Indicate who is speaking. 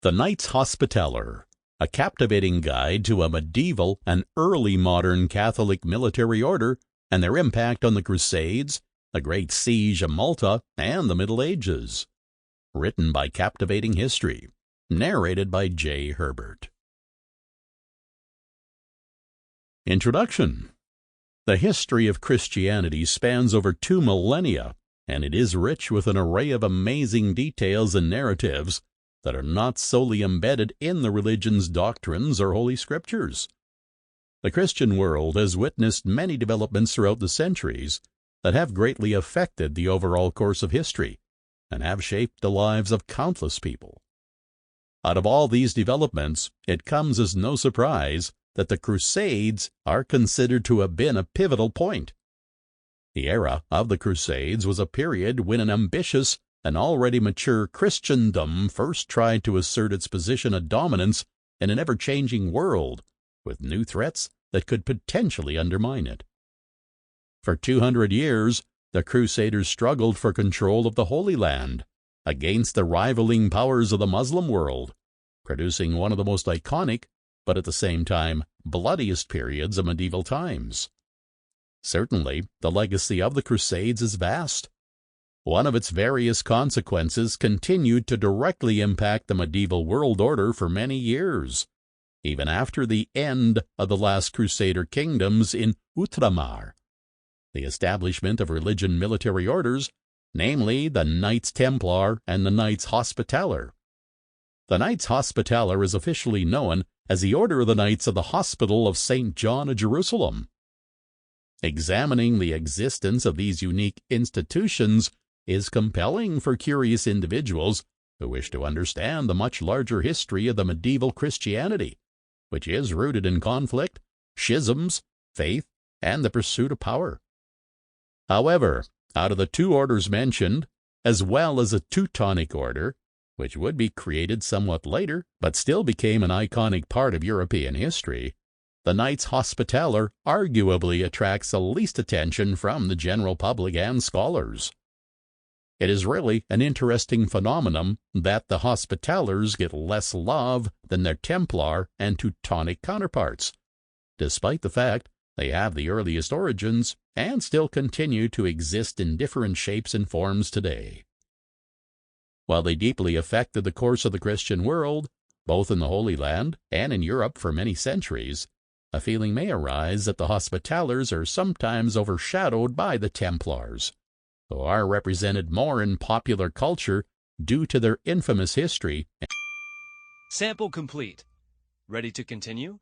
Speaker 1: The Knights Hospitaller, a captivating guide to a medieval and early modern Catholic military order and their impact on the Crusades, the Great Siege of Malta, and the Middle Ages. Written by Captivating History. Narrated by J. Herbert. Introduction. The history of Christianity spans over 2 millennia, and it is rich with an array of amazing details and narratives that are not solely embedded in the religion's doctrines or holy scriptures. The Christian world has witnessed many developments throughout the centuries that have greatly affected the overall course of history and have shaped the lives of countless people. Out of all these developments, it comes as no surprise that the Crusades are considered to have been a pivotal point. The era of the Crusades was a period when an ambitious and already mature Christendom first tried to assert its position of dominance in an ever-changing world, with new threats that could potentially undermine it. For 200 years, the Crusaders struggled for control of the Holy Land against the rivaling powers of the Muslim world, producing one of the most iconic, but at the same time bloodiest periods of medieval times. Certainly, the legacy of the Crusades is vast. One of its various consequences continued to directly impact the medieval world order for many years, even after the end of the last Crusader kingdoms in Outremer. The establishment of religion military orders, namely the Knights Templar and the Knights Hospitaller. The Knights Hospitaller is officially known as the Order of the Knights of the Hospital of St. John of Jerusalem. Examining the existence of these unique institutions is compelling for curious individuals who wish to understand the much larger history of the medieval Christianity, which is rooted in conflict, schisms, faith, and the pursuit of power. However, out of the 2 orders mentioned, as well as a Teutonic order, which would be created somewhat later but still became an iconic part of European history, the Knights Hospitaller arguably attracts the least attention from the general public and scholars. It is really an interesting phenomenon that the Hospitallers get less love than their Templar and Teutonic counterparts, despite the fact they have the earliest origins and still continue to exist in different shapes and forms today. While they deeply affected the course of the Christian world, both in the Holy Land and in Europe for many centuries, a feeling may arise that the Hospitallers are sometimes overshadowed by the Templars, who are represented more in popular culture due to their infamous history.
Speaker 2: Sample complete. Ready to continue?